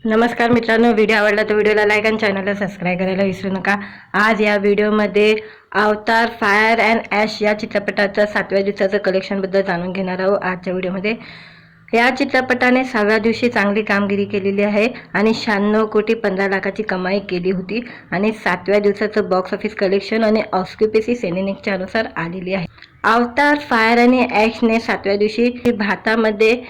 नमस्कार मित्रांनो, व्हिडिओ आवडला तर व्हिडिओला लाईक आणि चॅनलला सबस्क्राईब करायला विसरू नका। आज या व्हिडिओमध्ये अवतार फायर अँड ॲश या चित्रपटाचं 7व्या दिवसाचं कलेक्शनबद्दल जाणून घेणार आहोत। आजच्या व्हिडिओमध्ये या चित्रपटाने 6व्या दिवशी चांगली कामगिरी केलेली आहे आणि 96 कोटी 15 लाखाची कमाई केली होती आणि 7व्या दिवसाचं बॉक्स ऑफिस कलेक्शन आणि ऑस्क्युपेसी सेनेनिकच्या अनुसार आलेली आहे। अवतार फायर आणि ॲशने 7व्या दिवशी भारतामध्ये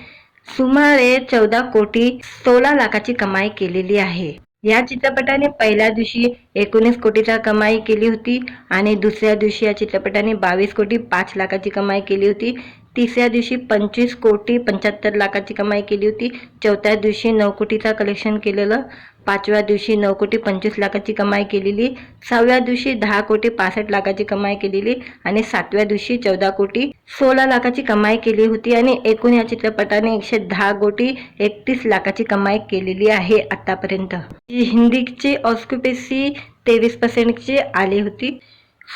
सुमारे 14 कोटी 16 लाखाची कमाई केलेली आहे। या चित्रपटाने पहिल्या दिवशी 19 कोटीचा कमाई केली होती आणि दुसऱ्या दिवशी या चित्रपटाने 22 कोटी 5 लाखाची कमाई केली होती। तिसऱ्या दिवशी 25 कोटी 75 लाखाची कमाई केली होती। चौथ्या दिवशी 9 कोटीचा कलेक्शन केलेलं। पाचव्या दिवशी 9 कोटी 25 लाखाची कमाई केलेली। सहाव्या दिवशी 10 कोटी 65 लाखाची कमाई केलेली आणि सातव्या दिवशी 14 कोटी 16 लाखाची कमाई केली होती आणि एकूण या चित्रपटाने 110 कोटी 31 लाखाची कमाई केलेली आहे आतापर्यंत। हिंदीची ऑस्क्युपेसी 23% आली होती।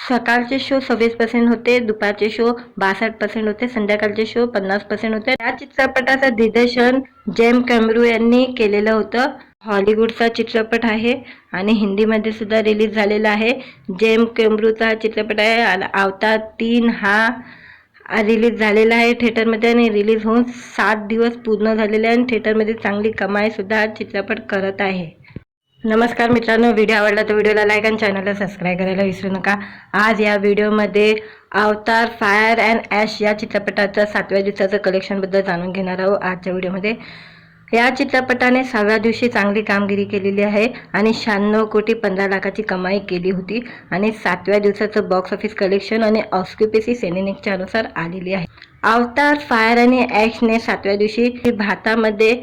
सकाळचे शो 26% होते, दुपारचे शो 62% होते, संध्याकाळचे शो 50% होते। या चित्रपटाचं दिग्दर्शन जेम्स कॅमेरॉन यांनी केलेलं होतं। हॉलिवूडचा चित्रपट आहे आणि हिंदीमध्ये सुद्धा रिलीज झालेला आहे। जेम्स कॅमेरॉनचा चित्रपट आहे। अवतार 3 हा रिलीज झालेला आहे थिएटरमध्ये आणि रिलीज होऊन 7 दिवस पूर्ण झालेले आहे आणि थिएटरमध्ये चांगली कमाई सुद्धा चित्रपट करत आहे। नमस्कार मित्रांनो, व्हिडिओ आवडला तर व्हिडिओला लाईक आणि चॅनलला सबस्क्राईब करायला विसरू नका। आज या व्हिडिओमध्ये अवतार फायर अँड ॲश या चित्रपटाचं 7व्या दिवसाचं कलेक्शनबद्दल जाणून घेणार आहोत। आजच्या व्हिडिओमध्ये या चित्रपटाने 6व्या दिवशी चांगली कामगिरी केलेली आहे आणि 96 कोटी 15 लाखाची कमाई केली होती आणि 7व्या दिवसाचं बॉक्स ऑफिस कलेक्शन आणि ऑस्क्युपेसी सेनेनिकच्या अनुसार आलेली आहे। अवतार फायर आणि ॲशने 7व्या दिवशी भारतामध्ये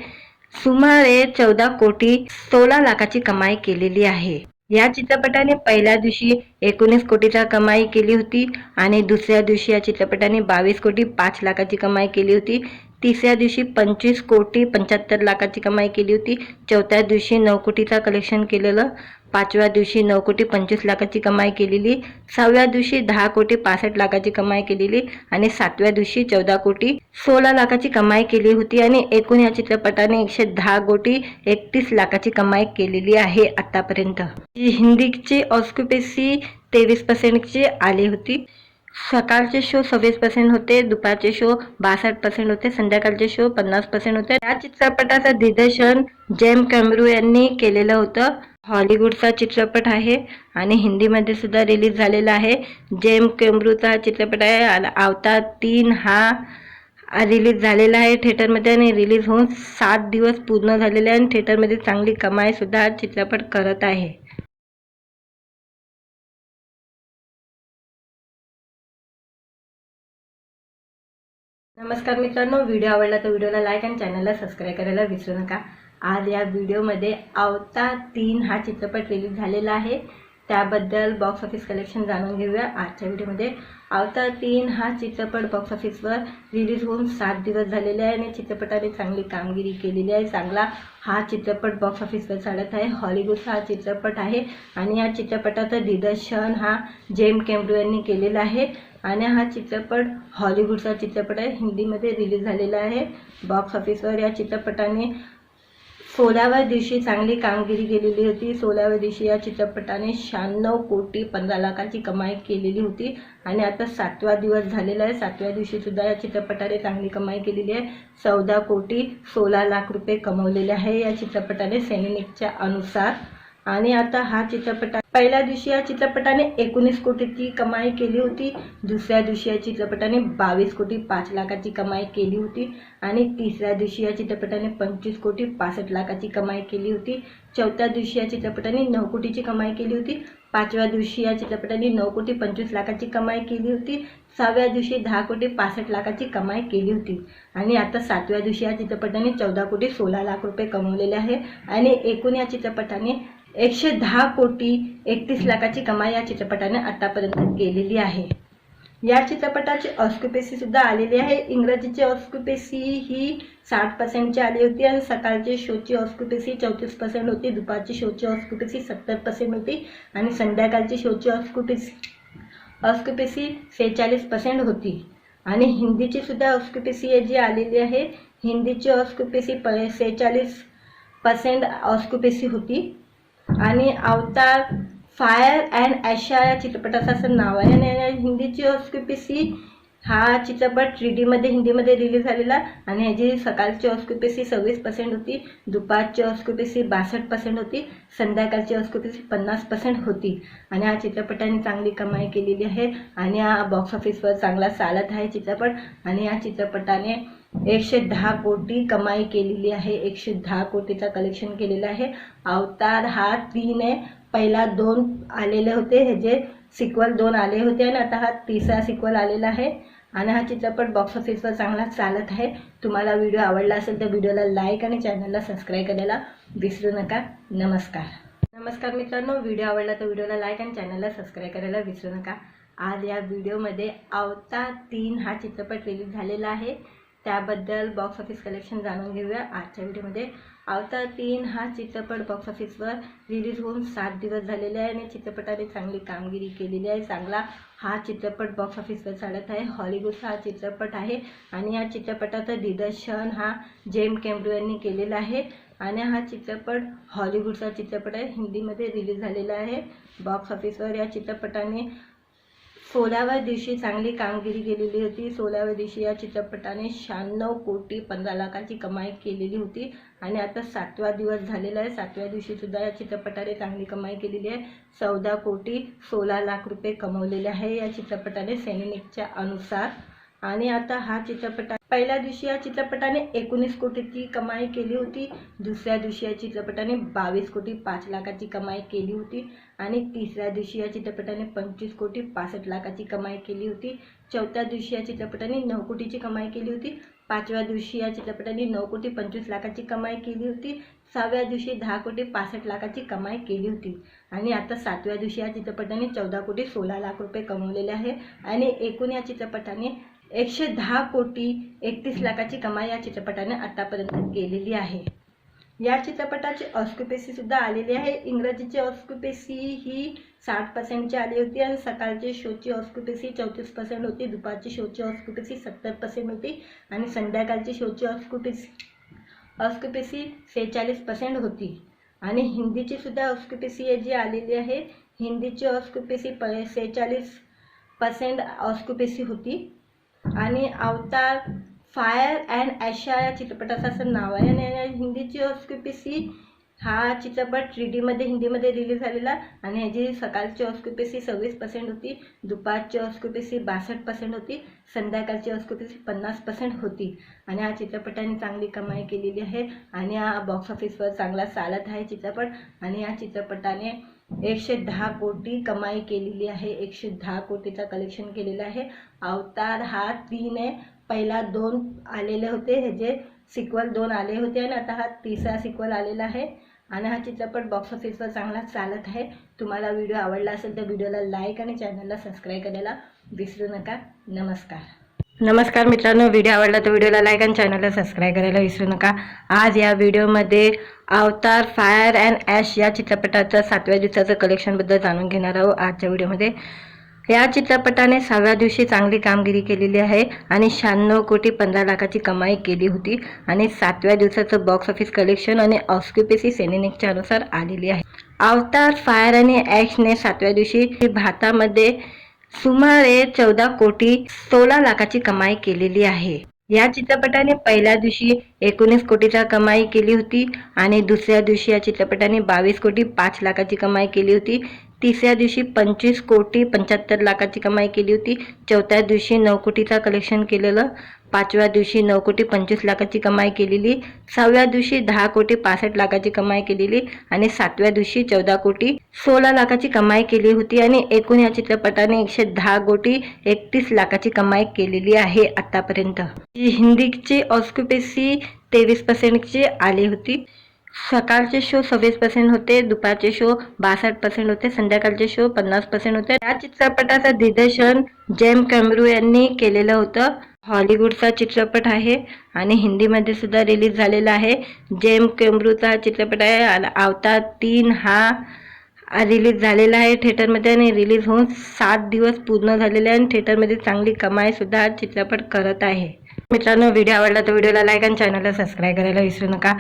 सुमारे 14 कोटी 16 लाखाची कमाई केलेली आहे। या चित्रपटाने पहिल्या दिवशी 19 कोटीचा कमाई केली होती आणि दुसऱ्या दिवशी या चित्रपटाने 22 कोटी 5 लाखाची कमाई केली होती। तिसऱ्या दिवशी 25 कोटी 75 लाखाची कमाई केली होती। चौथ्या दिवशी 9 कोटीचा कलेक्शन केलेलं। पाचव्या दिवशी 9 कोटी 25 लाखाची कमाई केलेली। सहाव्या दिवशी 10 कोटी 65 लाखाची कमाई केलेली आणि सातव्या दिवशी 14 कोटी 16 लाखाची कमाई केली होती आणि एकूण या चित्रपटाने 110 कोटी 31 लाखाची कमाई केलेली आहे आतापर्यंत। हिंदीची ऑस्क्युपेसी 23% आली होती। सकाळचे शो 26% होते, दुपारचे शो 62% होते, संध्याकाळचे शो 50% होते। या चित्रपटाचं दिग्दर्शन जेम्स कॅमेरॉन यांनी केलेलं होतं। हॉलिवूडचा चित्रपट आहे आणि हिंदीमध्ये सुद्धा रिलीज झालेला आहे। जेम्स कॅमेरॉनचा चित्रपट आहे। अवतार 3 हा रिलीज झालेला आहे थिएटरमध्ये आणि रिलीज होऊन 7 दिवस पूर्ण झालेले आहे आणि थिएटरमध्ये चांगली कमाई सुद्धा चित्रपट करत आहे। नमस्कार मित्रांनो, व्हिडिओ आवडला तर व्हिडिओला लाईक आणि चॅनलला सबस्क्राईब करायला विसरू नका। आज या व्हिडिओमध्ये अवतार 3 हा चित्रपट रिलीज झालेला आहे, त्याबद्दल बॉक्स ऑफिस कलेक्शन जाणून घेऊया आजच्या व्हिडिओमध्ये। अवतार 3 हा चित्रपट बॉक्स ऑफिसवर रिलीज होऊन 7 दिवस झालेले आहे आणि चित्रपटाने चांगली कामगिरी केलेली आहे। चांगला हा चित्रपट बॉक्स ऑफिसवर चालत आहे। हॉलिवूडचा हा चित्रपट आहे आणि या चित्रपटाचं दिग्दर्शन हा जेम्स कॅमेरॉन यांनी केलेला आहे आणि हा चित्रपट हॉलिवूडचा चित्रपट आहे, हिंदीमध्ये रिलीज झालेला आहे। बॉक्स ऑफिसवर या चित्रपटाने 16व्या दिवशी चांगली कामगिरी केलेली होती। 16व्या दिवशी या चित्रपटाने 96 कोटी 15 लाखाची कमाई केलेली होती आणि आता 7वा दिवस झालेला आहे। 7व्या दिवशी सुद्धा या चित्रपटाने चांगली कमाई केलेली आहे। 14 कोटी 16 लाख रुपये कमवलेले आहे या चित्रपटाने सेनेनिकच्या अनुसार। आणि आता हा चित्रपट पहिल्या दिवशी या चित्रपटाने 19 कोटीची कमाई केली होती। दुसऱ्या दिवशी या चित्रपटाने 22 कोटी 5 लाखाची कमाई केली होती आणि तिसऱ्या दिवशी या चित्रपटाने 25 कोटी 65 लाखाची कमाई केली होती। चौथ्या दिवशी या चित्रपटाने 9 कोटीची कमाई केली होती। पाचव्या दिवशी या चित्रपटाने 9 कोटी 25 लाखाची कमाई केली होती। सहाव्या दिवशी 10 कोटी 65 लाखाची कमाई केली होती आणि आता सातव्या दिवशी या चित्रपटाने 14 कोटी 16 लाख रुपये कमवलेले आहे आणि एकूण या चित्रपटाने 110 कोटी 31 लाखाची कमाई या चित्रपटाने आतापर्यंत केलेली आहे। या चित्रपटाची ऑस्क्युपेसी सुद्धा आलेली आहे। इंग्रजीची ऑस्क्युपेसी ही 60% आली होती आणि सकाळचे शोची ऑस्क्युपेसी 34% होती, दुपारची शोची ऑस्क्युपेसी 70% होती आणि संध्याकाळची शोची ऑस्क्युपेसी 46% होती। आणि हिंदीची सुद्धा ऑस्क्युपेसी जी आलेली आहे, हिंदीची ऑस्क्युपेसी 46 पर्सेंट ऑस्क्युपेसी होती आणि अवतार फायर अँड ॲशा या चित्रपटाचं असं नाव आहे आणि हिंदीची ऑस्क्युपेसी हा चित्रपट 3D मध्ये हिंदीमध्ये रिलीज झालेला आणि ह्याची सकाळची ऑस्क्युपेसी 26% होती, दुपारची ऑस्क्युपेसी 62% होती, संध्याकाळची ऑस्क्युपेसी 50% होती आणि हा चित्रपटाने चांगली कमाई केलेली आहे आणि हा बॉक्स ऑफिसवर चांगला चालत आहे चित्रपट आणि या चित्रपटाने 110 कोटी कमाई केलेली आहे. 110 कोटीचा कलेक्शन केलेला आहे. अवतार हा 3 आहे. पहिला 2 आलेले होते, ह्याचे सिक्वल 2 आले होते आणि आता हा तिसरा सिक्वल आलेला आहे आणि हा चित्रपट बॉक्स ऑफिसवर चांगला चालत आहे. तुम्हाला व्हिडिओ आवडला असेल तर व्हिडिओला लाईक आणि चॅनलला सबस्क्राईब करायला विसरू नका. नमस्कार मित्रांनो, व्हिडिओ आवडला तर व्हिडिओला लाईक आणि चॅनलला सबस्क्राईब करायला विसरू नका. आज या व्हिडिओमध्ये अवतार 3 हा चित्रपट रिलीज झालेला आहे, त्याबद्दल बॉक्स ऑफिस कलेक्शन जाणून घेऊया आजच्या व्हिडिओमध्ये. अवतार 3 हा चित्रपट बॉक्स ऑफिसवर रिलीज होऊन 7 दिवस झालेले आहे आणि चित्रपटाने चांगली कामगिरी केलेली आहे. चांगला हा चित्रपट बॉक्स ऑफिसवर चालत आहे. हॉलिवूडचा हा चित्रपट आहे आणि या चित्रपटाचं दिग्दर्शन हा जेम्स कॅमेरॉन यांनी केलेला आहे आणि हा चित्रपट हॉलिवूडचा चित्रपट आहे, हिंदीमध्ये रिलीज झालेला आहे. बॉक्स ऑफिसवर या चित्रपटाने 16व्या दिवशी चांगली कामगिरी केलेली होती. 16व्या दिवशी या चित्रपटाने 96 कोटी 15 लाखाची कमाई केलेली होती आणि आता 7वा दिवस झालेला आहे. 7व्या दिवशी सुद्धा या चित्रपटाने चांगली कमाई केलेली आहे. 14 कोटी 16 लाख रुपये कमवलेले आहे या चित्रपटाने सेनेनिकच्या अनुसार. आणि आता हा चित्रपट पहिल्या दिवशी या चित्रपटाने 19 कोटीची कमाई केली होती. दुसऱ्या दिवशी या चित्रपटाने 22 कोटी 5 लाखाची कमाई केली होती आणि तिसऱ्या दिवशी या चित्रपटाने 25 कोटी 65 लाखाची कमाई केली होती. चौथ्या दिवशी या चित्रपटाने 9 कोटीची कमाई केली होती. 5व्या दिवशी या चित्रपटाने 9 कोटी 25 लाखाची कमाई केली होती. 6व्या दिवशी 10 कोटी 65 लाखाची कमाई केली होती आणि आता 7व्या दिवशी या चित्रपटाने 14 कोटी 16 लाख रुपये कमवलेले आहे आणि एकूण या चित्रपटाने 110 कोटी 31 लाखाची कमाई या चित्रपटाने आतापर्यंत केलेली आहे. या चित्रपटाची ऑस्क्युपेसी सुद्धा आलेली आहे. इंग्रजीची ऑस्क्युपेसी ही 60% आली होती आणि सकाळची शोची ऑस्क्युपेसी 34% होती, दुपारची शोची ऑस्क्युपेसी 70% होती आणि संध्याकाळची शोची ऑस्क्युपेसी 46% होती आणि हिंदीची सुद्धा ऑस्क्युपेसी जी आलेली आहे, हिंदीची ऑस्क्युपेसी 46% ऑस्क्युपेसी होती आणि अवतार फायर अँड ॲशा या चित्रपटाचं असं नाव आहे आणि हिंदीची ऑस्क्युपेसी हा चित्रपट 3D मध्ये हिंदीमध्ये रिलीज झालेला आणि ह्याची सकाळची ऑस्क्युपेसी 26% होती, दुपारची ऑस्क्युपेसी 62% होती, संध्याकाळची ऑस्क्युपेसी 50% होती आणि हा चित्रपटाने चांगली कमाई केलेली आहे आणि हा बॉक्स ऑफिसवर चांगला चालत आहे चित्रपट आणि या चित्रपटाने 110 कोटी कमाई केलेली आहे. 110 कोटीचा कलेक्शन केलेला आहे. अवतार हा 3 आहे. पहिला 2 आलेले होते, ह्याचे सिक्वल 2 आले होते आणि आता हा तिसरा सिक्वल आलेला आहे आणि हा चित्रपट बॉक्स ऑफिसवर चांगला चालत आहे. तुम्हाला व्हिडिओ आवडला असेल तर व्हिडिओला लाईक आणि चॅनलला सबस्क्राईब करायला विसरू नका. नमस्कार मित्रांनो, व्हिडिओ आवडला तर व्हिडिओला लाईक आणि चॅनलला सबस्क्राईब करायला विसरू नका. आज या व्हिडिओमध्ये अवतार फायर अँड ॲश या चित्रपटाचं 7व्या दिवसाचं कलेक्शनबद्दल जाणून घेणार आहोत आजच्या व्हिडिओमध्ये. या चित्रपटाने 6व्या दिवशी चांगली कामगिरी केलेली आहे आणि 96 कोटी 15 लाखाची कमाई केली होती आणि 7व्या दिवसाचं बॉक्स ऑफिस कलेक्शन आणि ऑस्क्युपेसी सेनेनिकच्या अनुसार आलेली आहे. अवतार फायर आणि ॲशने 7व्या दिवशी भारतामध्ये सुमारे 14 कोटी 16 लाखाची कमाई केलेली आहे. या चित्रपटाने पहिल्या दिवशी 19 कोटीचा कमाई केली होती आणि दुसऱ्या दिवशी या चित्रपटाने 22 कोटी 5 लाखाची कमाई केली होती. तिसऱ्या दिवशी 25 कोटी 75 लाखाची कमाई केली होती. चौथ्या दिवशी 9 कोटीचा कलेक्शन केलेलं. 5व्या दिवशी 9 कोटी 25 लाखाची कमाई केलेली. 6व्या दिवशी 10 कोटी 65 लाखाची कमाई केलेली आणि 7व्या दिवशी 14 कोटी 16 लाखाची कमाई केली होती आणि एकूण या चित्रपटाने 110 कोटी 31 लाखाची कमाई केलेली आहे आतापर्यंत. हिंदीची ऑस्क्युपेसी 23% आली होती. सकाळचे शो 26% होते, दुपारचे शो 62% होते, संध्याकाळचे शो 50% होते. या चित्रपटाचं दिग्दर्शन जेम्स कॅमेरॉन यांनी केलेलं होतं. हॉलिवूडचा चित्रपट आहे आणि हिंदीमध्ये सुद्धा रिलीज झालेला आहे. जेम्स कॅमेरॉनचा चित्रपट आहे. अवतार 3 हा रिलीज झालेला आहे थिएटरमध्ये आणि रिलीज होऊन 7 दिवस पूर्ण झालेले आहे आणि थिएटरमध्ये चांगली कमाई सुद्धा हा चित्रपट करत आहे. मित्रांनो, व्हिडिओ आवडला तर व्हिडिओला लाईक आणि चॅनलला सबस्क्राईब करायला विसरू नका.